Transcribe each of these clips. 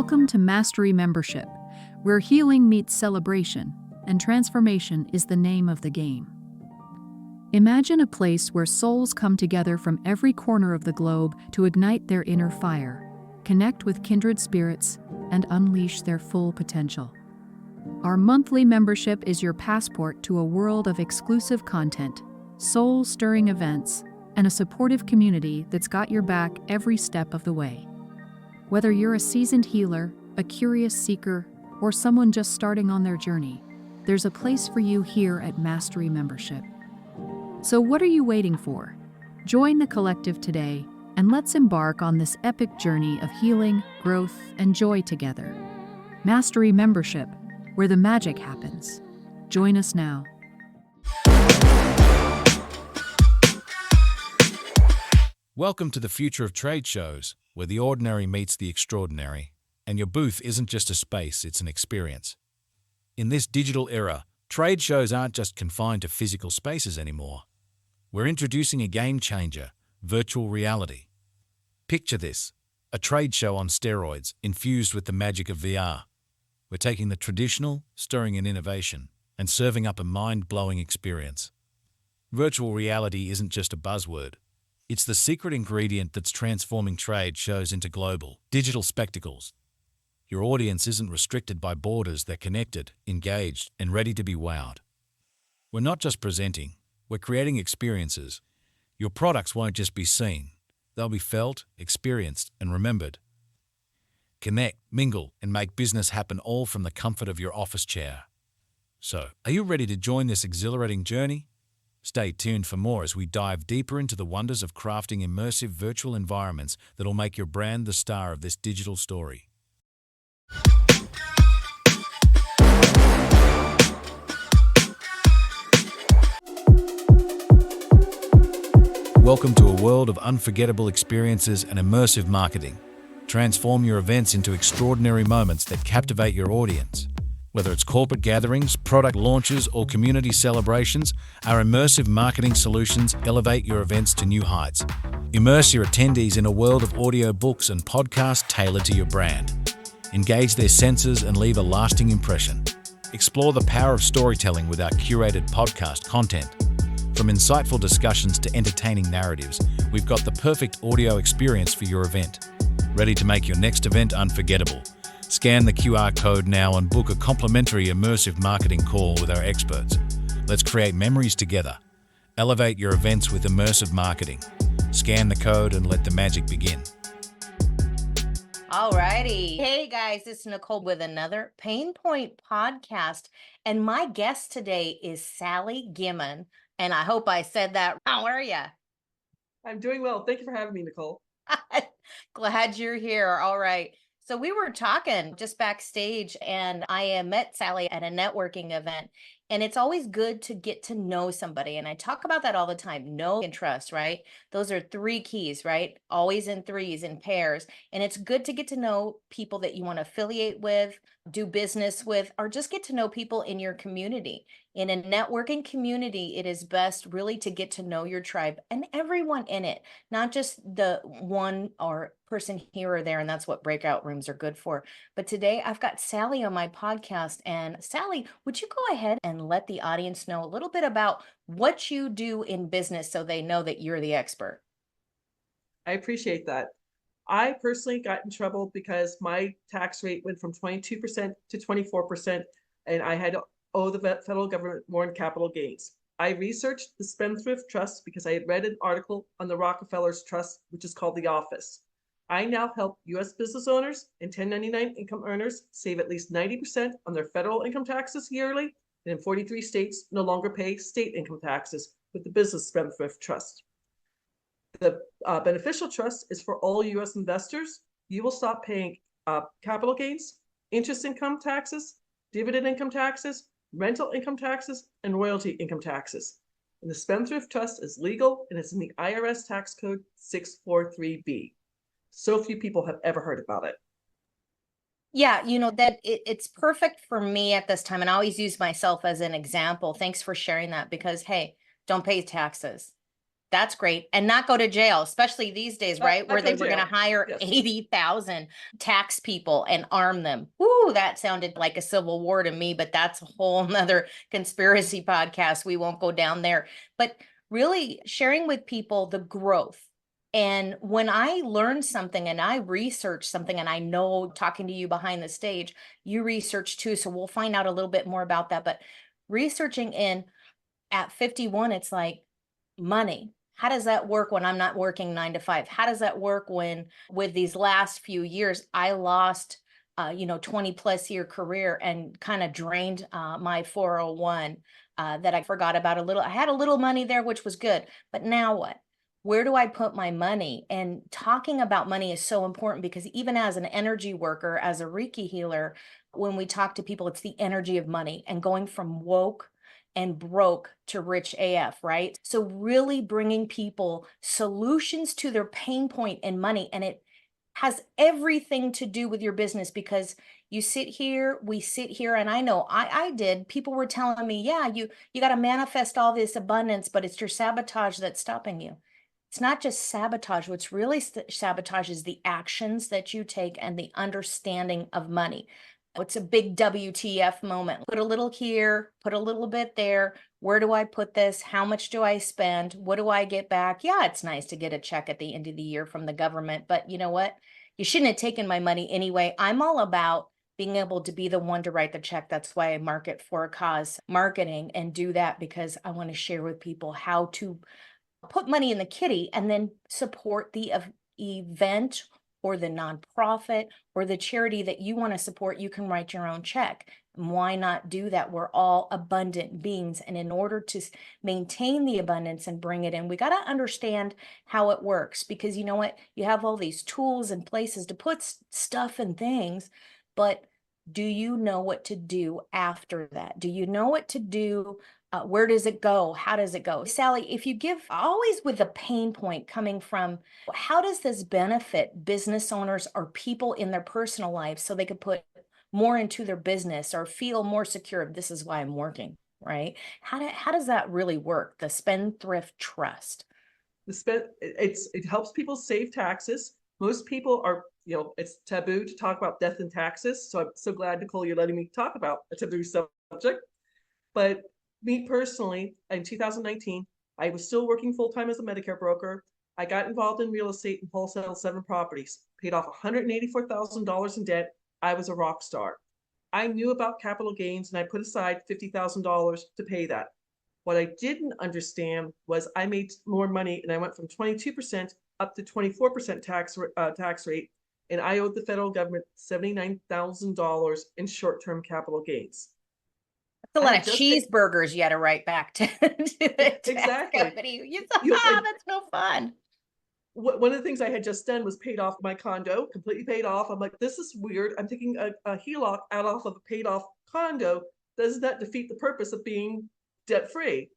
Welcome to Mastery Membership, where healing meets celebration, and transformation is the name of the game. Imagine a place where souls come together from every corner of the globe to ignite their inner fire, connect with kindred spirits, and unleash their full potential. Our monthly membership is your passport to a world of exclusive content, soul-stirring events, and a supportive community that's got your back every step of the way. Whether you're a seasoned healer, a curious seeker, or someone just starting on their journey, there's a place for you here at Mastery Membership. So what are you waiting for? Join the collective today, and let's embark on this epic journey of healing, growth, and joy together. Mastery Membership, where the magic happens. Join us now. Welcome to the future of trade shows, where the ordinary meets the extraordinary, and your booth isn't just a space, it's an experience. In this digital era, trade shows aren't just confined to physical spaces anymore. We're introducing a game changer, virtual reality. Picture this, a trade show on steroids, infused with the magic of VR. We're taking the traditional, stirring in innovation, and serving up a mind-blowing experience. Virtual reality isn't just a buzzword. It's the secret ingredient that's transforming trade shows into global, digital spectacles. Your audience isn't restricted by borders, they're connected, engaged, and ready to be wowed. We're not just presenting, we're creating experiences. Your products won't just be seen, they'll be felt, experienced, and remembered. Connect, mingle, and make business happen all from the comfort of your office chair. So, are you ready to join this exhilarating journey? Stay tuned for more as we dive deeper into the wonders of crafting immersive virtual environments that'll make your brand the star of this digital story. Welcome to a world of unforgettable experiences and immersive marketing. Transform your events into extraordinary moments that captivate your audience. Whether it's corporate gatherings, product launches, or community celebrations, our immersive marketing solutions elevate your events to new heights. Immerse your attendees in a world of audiobooks and podcasts tailored to your brand. Engage their senses and leave a lasting impression. Explore the power of storytelling with our curated podcast content. From insightful discussions to entertaining narratives, we've got the perfect audio experience for your event. Ready to make your next event unforgettable? Scan the QR code now and book a complimentary immersive marketing call with our experts. Let's create memories together. Elevate your events with immersive marketing. Scan the code and let the magic begin. Alrighty. Hey guys, it's Nicole with another Pain Point podcast. And my guest today is Sally Gimon. And I hope I said that. How are you? I'm doing well. Thank you for having me, Nicole. Glad you're here. All right. So we were talking just backstage, and I met Sally at a networking event. And it's always good to get to know somebody. And I talk about that all the time. Know and trust, right? Those are three keys, right? Always in threes, in pairs. And it's good to get to know people that you want to affiliate with, do business with, or just get to know people in your community. In a networking community, it is best really to get to know your tribe and everyone in it, not just the one or person here or there. And that's what breakout rooms are good for. But today I've got Sally on my podcast. And Sally, would you go ahead and let the audience know a little bit about what you do in business so they know that you're the expert? I appreciate that. I personally got in trouble because my tax rate went from 22% to 24%, and I had to owe the federal government more in capital gains. I researched the Spendthrift Trust because I had read an article on the Rockefeller's trust, which is called The Office. I now help U.S. business owners and 1099 income earners save at least 90% on their federal income taxes yearly, and in 43 states no longer pay state income taxes with the Business Spendthrift Trust. The beneficial trust is for all U.S. investors. You will stop paying capital gains, interest income taxes, dividend income taxes, rental income taxes, and royalty income taxes. And the Spendthrift Trust is legal and it's in the IRS tax code 643B. So few people have ever heard about it. Yeah, it's perfect for me at this time. And I always use myself as an example. Thanks for sharing that because, hey, don't pay taxes. That's great. And not go to jail, especially these days, right? Not Where go they to were going to jail. hire Yes. 80,000 tax people and arm them. Ooh, that sounded like a civil war to me, but that's a whole nother conspiracy podcast. We won't go down there. But really sharing with people the growth. And when I learn something and I research something, and I know talking to you behind the stage, you research too. So we'll find out a little bit more about that. But researching in at 51, it's like money. How does that work when I'm not working 9 to 5? How does that work when with these last few years, I lost, 20 plus year career and kind of drained my 401 that I forgot about a little. I had a little money there, which was good. But now what? Where do I put my money? And talking about money is so important because even as an energy worker, as a Reiki healer, when we talk to people, it's the energy of money and going from woke and broke to rich AF, right? So really bringing people solutions to their pain point in money. And it has everything to do with your business because you sit here, we sit here, and I know I did. People were telling me, yeah, you got to manifest all this abundance, but it's your sabotage that's stopping you. It's not just sabotage. What's really sabotage is the actions that you take and the understanding of money. It's a big WTF moment. Put a little here, put a little bit there. Where do I put this? How much do I spend? What do I get back? Yeah, it's nice to get a check at the end of the year from the government, but you know what? You shouldn't have taken my money anyway. I'm all about being able to be the one to write the check. That's why I market for a cause marketing and do that because I want to share with people how to put money in the kitty and then support the event or the nonprofit or the charity that you want to support. You can write your own check. And why not do that? We're all abundant beings. And in order to maintain the abundance and bring it in, we got to understand how it works because you know what? You have all these tools and places to put stuff and things, but do you know what to do after that? Do you know what to do? Where does it go? How does it go? Sally, if you give always with a pain point coming from how does this benefit business owners or people in their personal lives so they could put more into their business or feel more secure? This is why I'm working, right? How does that really work? The Spendthrift Trust. It helps people save taxes. Most people are, it's taboo to talk about death and taxes. So I'm so glad, Nicole, you're letting me talk about a taboo subject. But me personally, in 2019, I was still working full-time as a Medicare broker. I got involved in real estate and wholesaled 7 properties, paid off $184,000 in debt. I was a rock star. I knew about capital gains and I put aside $50,000 to pay that. What I didn't understand was I made more money and I went from 22% up to 24% tax rate, and I owed the federal government $79,000 in short-term capital gains. That's a lot of cheeseburgers you had to write back to the exactly. tax company. You thought, that's no fun. One of the things I had just done was paid off my condo, completely paid off. I'm like, this is weird. I'm taking a HELOC out off of a paid off condo. Doesn't that defeat the purpose of being debt free?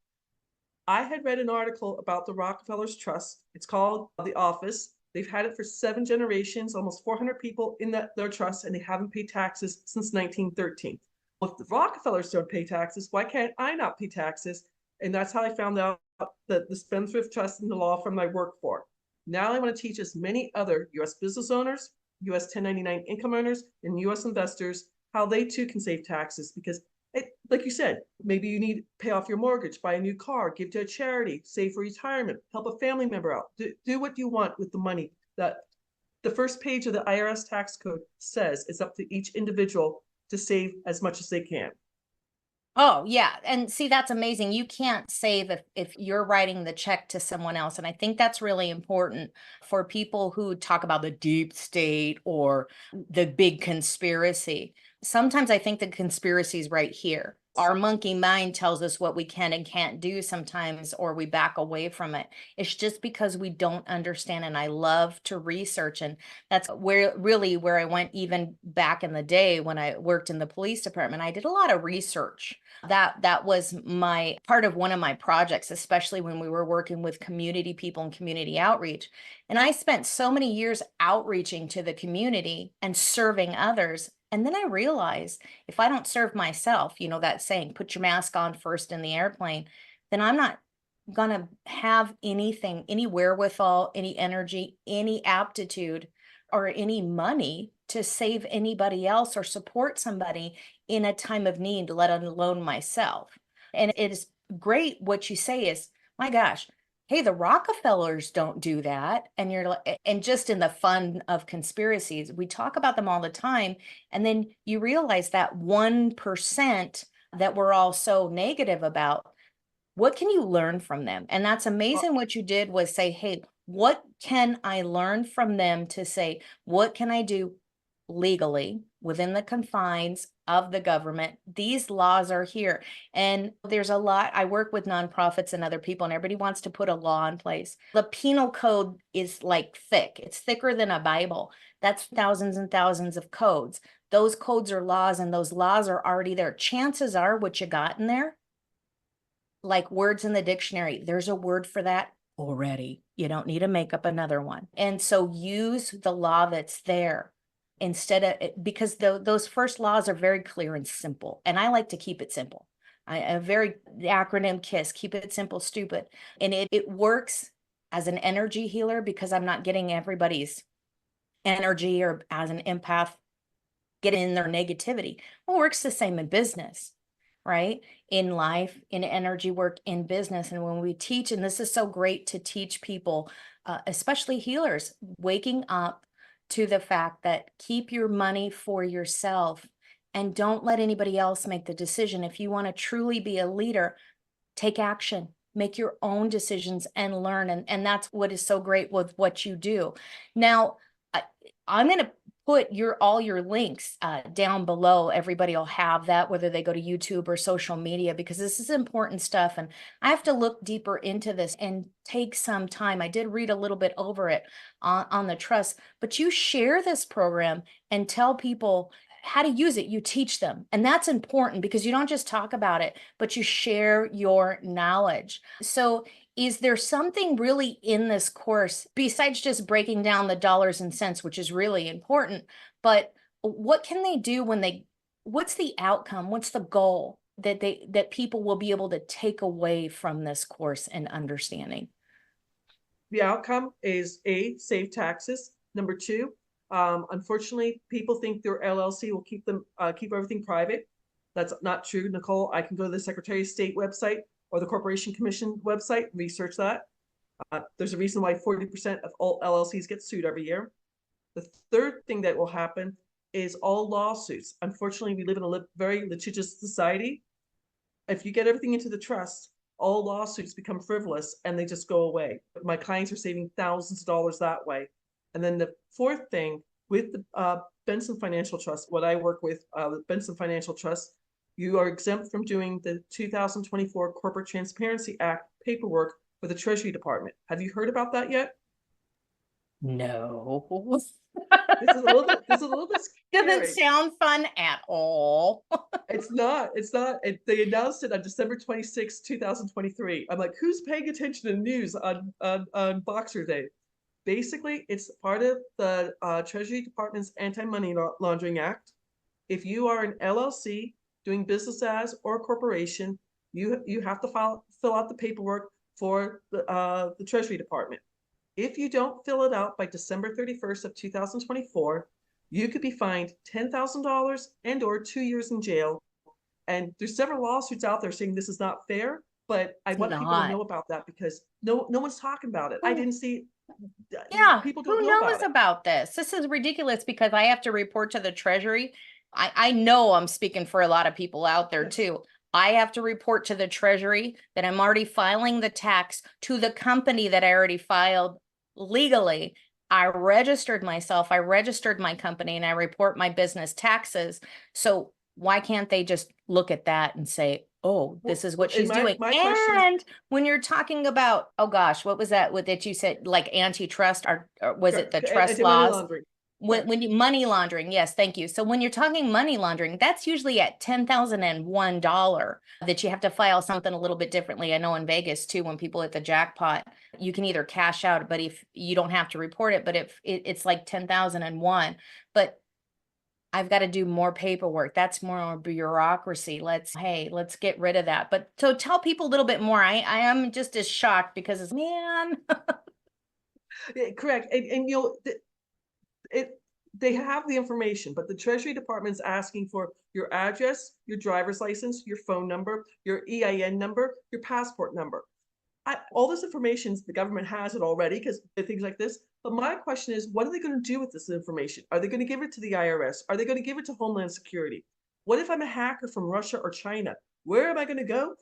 I had read an article about the Rockefeller's trust. It's called The Office. They've had it for 7 generations, almost 400 people in their trust, and they haven't paid taxes since 1913. Well, if the Rockefellers don't pay taxes, why can't I not pay taxes? And that's how I found out that the Spendthrift Trust and the law firm I work for. Now I want to teach as many other U.S. business owners, U.S. 1099 income earners, and U.S. investors how they too can save taxes because like you said, maybe you need to pay off your mortgage, buy a new car, give to a charity, save for retirement, help a family member out. Do what you want with the money. That the first page of the IRS tax code says it's up to each individual to save as much as they can. Oh, yeah. And see, that's amazing. You can't save if you're writing the check to someone else. And I think that's really important for people who talk about the deep state or the big conspiracy. Sometimes I think the conspiracy is right here. Our monkey mind tells us what we can and can't do sometimes, or we back away from it. It's just because we don't understand. And I love to research. And that's where I went even back in the day when I worked in the police department. I did a lot of research. That was my part of one of my projects, especially when we were working with community people and community outreach. And I spent so many years outreaching to the community and serving others. And then I realized if I don't serve myself, that saying, put your mask on first in the airplane, then I'm not gonna have anything, any wherewithal, any energy, any aptitude, or any money to save anybody else or support somebody in a time of need, let alone myself. And it is great what you say is, my gosh, hey, the Rockefellers don't do that. And you're like, and just in the fun of conspiracies, we talk about them all the time. And then you realize that 1% that we're all so negative about, what can you learn from them? And that's amazing. What you did was say, hey, what can I learn from them to say, what can I do legally within the confines of the government? These laws are here. And there's a lot. I work with nonprofits and other people, and everybody wants to put a law in place. The penal code is like thick, it's thicker than a Bible. That's thousands and thousands of codes. Those codes are laws, and those laws are already there. Chances are what you got in there, like words in the dictionary, there's a word for that already. You don't need to make up another one. And so use the law that's there instead of, because those first laws are very clear and simple. And I like to keep it simple. A very the acronym KISS, keep it simple, stupid. And it works as an energy healer because I'm not getting everybody's energy, or as an empath, getting in their negativity. Well, it works the same in business, right? In life, in energy work, in business. And when we teach, and this is so great to teach people, especially healers, waking up to the fact that keep your money for yourself and don't let anybody else make the decision. If you want to truly be a leader, take action, make your own decisions and learn. And that's what is so great with what you do. Now, I'm going to put all your links down below. Everybody will have that, whether they go to YouTube or social media, because this is important stuff. And I have to look deeper into this and take some time. I did read a little bit over it on the trust, but you share this program and tell people how to use it. You teach them. And that's important because you don't just talk about it, but you share your knowledge. So is there something really in this course besides just breaking down the dollars and cents, which is really important, but what can they do what's the outcome? What's the goal that people will be able to take away from this course and understanding? The outcome is A, save taxes. Number two, unfortunately, people think their LLC will keep everything private. That's not true, Nicole. I can go to the Secretary of State website or the Corporation Commission website, research that. There's a reason why 40% of all LLCs get sued every year. The third thing that will happen is all lawsuits. Unfortunately, we live in a very litigious society. If you get everything into the trust, all lawsuits become frivolous and they just go away. My clients are saving thousands of dollars that way. And then the fourth thing with the Benson Financial Trust, what I work with, Benson Financial Trust, you are exempt from doing the 2024 Corporate Transparency Act paperwork for the Treasury Department. Have you heard about that yet? No. This is a little bit scary. Doesn't sound fun at all. It's not. They announced it on December 26, 2023. I'm like, who's paying attention to news on Boxer Day? Basically, it's part of the Treasury Department's Anti-Money Laundering Act. If you are an LLC doing business as or a corporation, you have to fill out the paperwork for the Treasury Department. If you don't fill it out by December 31st of 2024, you could be fined $10,000 and or 2 years in jail. And there's several lawsuits out there saying this is not fair, but I want people to know about that because no one's talking about it. I didn't see. Yeah, people don't who know knows about this? This is ridiculous because I have to report to the Treasury. I know I'm speaking for a lot of people out there too. I have to report to the Treasury that I'm already filing the tax to the company that I already filed legally. I registered myself, I registered my company, and I report my business taxes. So why can't they just look at that and say, oh, this is what she's doing? And when you're talking about, oh gosh, what was that that you said, like antitrust, or was it the trust laws? When you money laundering, yes, thank you. So when you're talking money laundering, that's usually at $10,001 that you have to file something a little bit differently. I know in Vegas too, when people hit the jackpot, you can either cash out, but if you don't have to report it, but if it's like 10,001. But I've got to do more paperwork. That's more bureaucracy. Let's get rid of that. But so tell people a little bit more. I am just as shocked because it's, man. Yeah, correct. And you know, they have the information, but the Treasury Department's asking for your address, your driver's license, your phone number, your EIN number, your passport number. All this information, the government has it already because things like this. But my question is, what are they going to do with this information? Are they going to give it to the IRS? Are they going to give it to Homeland Security? What if I'm a hacker from Russia or China? Where am I going to go?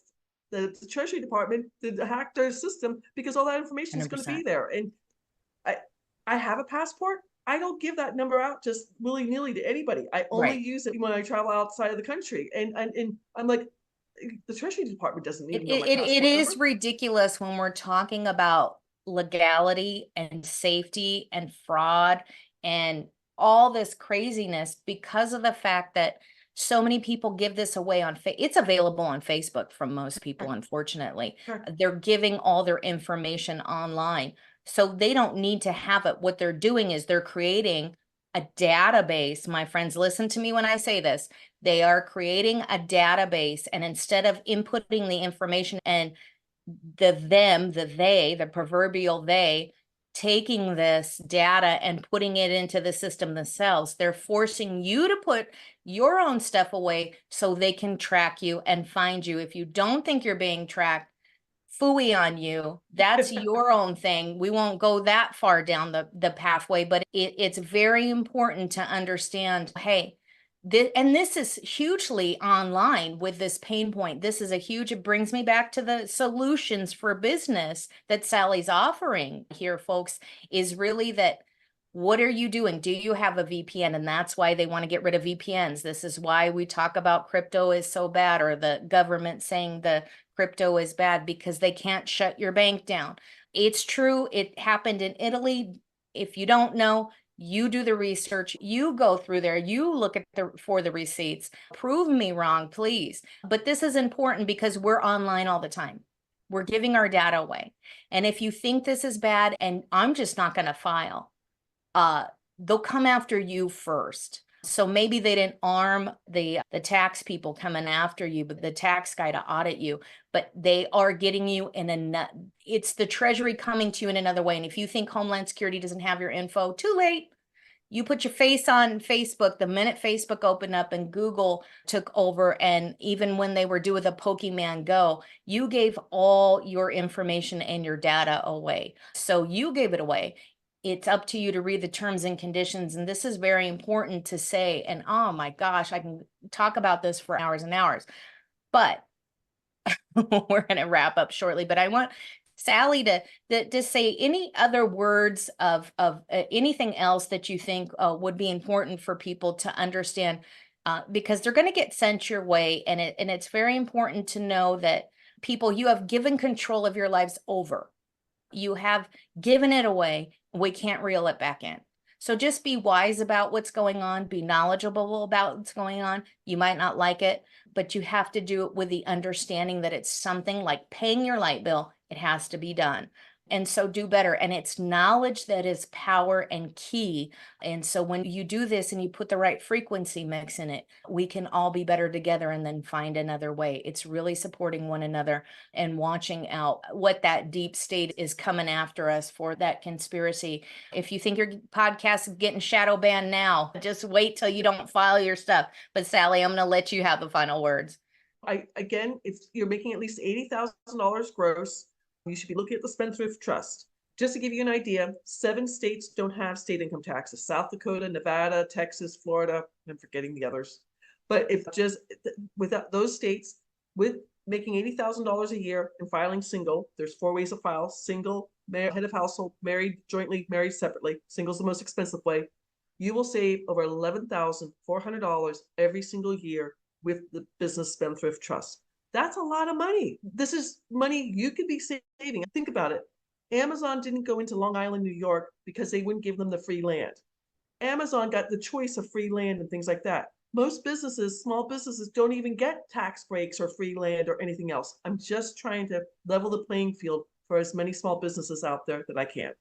The Treasury Department to hack their system because all that information is going to be 100%. there. And I, I have a passport. I don't give that number out just willy-nilly to anybody. I only Right. use it when I travel outside of the country. And I'm like, the Treasury Department doesn't It, even know my it, it passport is number. ridiculous when we're talking about legality and safety and fraud and all this craziness because of the fact that so many people give this away on it's available on Facebook from most people, unfortunately. Sure. They're giving all their information online. So they don't need to have it. What they're doing is they're creating a database. My friends, listen to me when I say this. They are creating a database, and instead of inputting the information and the proverbial they, taking this data and putting it into the system themselves, they're forcing you to put your own stuff away so they can track you and find you. If you don't think you're being tracked, phooey on you. That's your own thing. We won't go that far down the pathway, but it's very important to understand, hey, this is hugely online with this pain point. This is it brings me back to the solutions for business that Sally's offering here, folks, is really that what are you doing? Do you have a VPN? And that's why they want to get rid of VPNs. This is why we talk about crypto is so bad, or the government saying the crypto is bad because they can't shut your bank down. It's true. It happened in Italy. If you don't know, you do the research, you go through there, you look at for the receipts. Prove me wrong, please. But this is important because we're online all the time. We're giving our data away. And if you think this is bad and I'm just not going to file, they'll come after you first. So maybe they didn't arm the tax people coming after you, but the tax guy to audit you, but they are getting you it's the Treasury coming to you in another way. And if you think Homeland Security doesn't have your info, too late. You put your face on Facebook the minute Facebook opened up and Google took over. And even when they were doing the Pokemon Go, you gave all your information and your data away. So you gave it away. It's up to you to read the terms and conditions. And this is very important to say. And oh my gosh, I can talk about this for hours and hours, but we're going to wrap up shortly. But I want Sally to say any other words of anything else that you think would be important for people to understand, because they're going to get sent your way. And it's very important to know that people, you have given control of your lives over. You have given it away. We can't reel it back in. So just be wise about what's going on, be knowledgeable about what's going on. You might not like it, but you have to do it with the understanding that it's something like paying your light bill. It has to be done. And so do better. And it's knowledge that is power and key. And so when you do this and you put the right frequency mix in it, we can all be better together and then find another way. It's really supporting one another and watching out what that deep state is coming after us for, that conspiracy. If you think your podcast is getting shadow banned now, just wait till you don't file your stuff. But Sally, I'm going to let you have the final words. Again, you're making at least $80,000 gross. You should be looking at the Spendthrift Trust. Just to give you an idea, 7 states don't have state income taxes: South Dakota, Nevada, Texas, Florida. I'm forgetting the others. But if just without those states, with making $80,000 a year and filing single, there's 4 ways to file: single, head of household, married, jointly, married separately. Single's the most expensive way. You will save over $11,400 every single year with the Business Spendthrift Trust. That's a lot of money. This is money you could be saving. Think about it. Amazon didn't go into Long Island, New York because they wouldn't give them the free land. Amazon got the choice of free land and things like that. Most businesses, small businesses, don't even get tax breaks or free land or anything else. I'm just trying to level the playing field for as many small businesses out there that I can.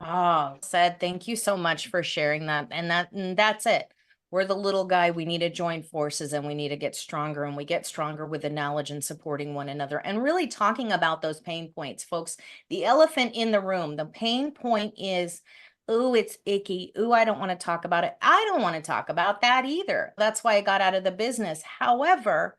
Oh, said, thank you so much for sharing that. And that's it. We're the little guy. We need to join forces and we need to get stronger. And we get stronger with the knowledge and supporting one another and really talking about those pain points, folks. The elephant in the room, the pain point is, ooh, it's icky. Ooh, I don't want to talk about it. I don't want to talk about that either. That's why I got out of the business. However,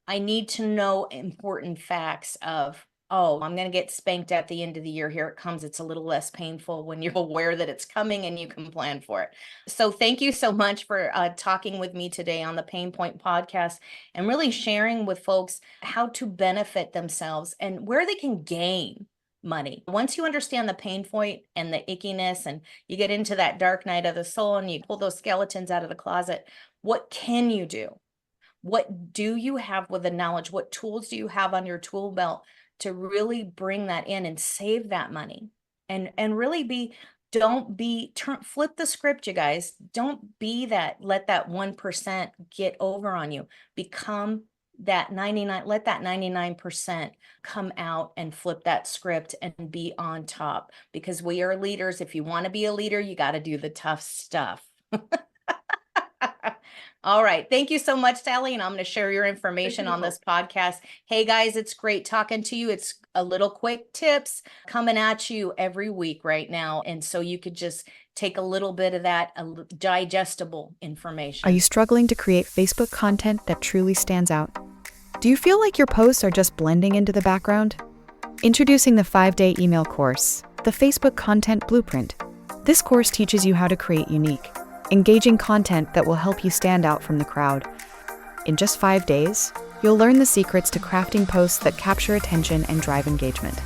I need to know important facts of, oh, I'm going to get spanked at the end of the year. Here it comes. It's a little less painful when you're aware that it's coming and you can plan for it. So thank you so much for talking with me today on the Pain Point podcast and really sharing with folks how to benefit themselves and where they can gain money. Once you understand the pain point and the ickiness and you get into that dark night of the soul and you pull those skeletons out of the closet, what can you do? What do you have with the knowledge? What tools do you have on your tool belt to really bring that in and save that money? And really flip the script, you guys. Don't be that, let that 1% get over on you. Become that 99, let that 99% come out and flip that script and be on top, because we are leaders. If you want to be a leader, you got to do the tough stuff. All right. Thank you so much, Sally. And I'm going to share your information on this podcast. Hey, guys, it's great talking to you. It's a little quick tips coming at you every week right now. And so you could just take a little bit of that digestible information. Are you struggling to create Facebook content that truly stands out? Do you feel like your posts are just blending into the background? Introducing the 5-day email course, the Facebook Content Blueprint. This course teaches you how to create unique, engaging content that will help you stand out from the crowd. In just 5 days, you'll learn the secrets to crafting posts that capture attention and drive engagement.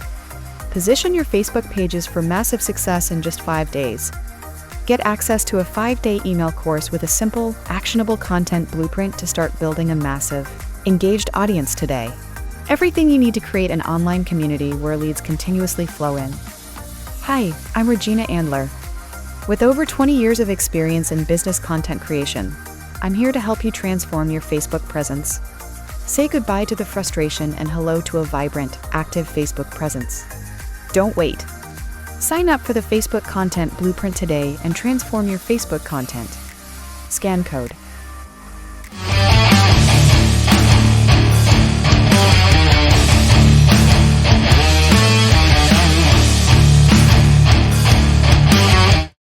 Position your Facebook pages for massive success in just 5 days. Get access to a 5-day email course with a simple, actionable content blueprint to start building a massive, engaged audience today. Everything you need to create an online community where leads continuously flow in. Hi, I'm Regina Andler. With over 20 years of experience in business content creation, I'm here to help you transform your Facebook presence. Say goodbye to the frustration and hello to a vibrant, active Facebook presence. Don't wait. Sign up for the Facebook Content Blueprint today and transform your Facebook content. Scan code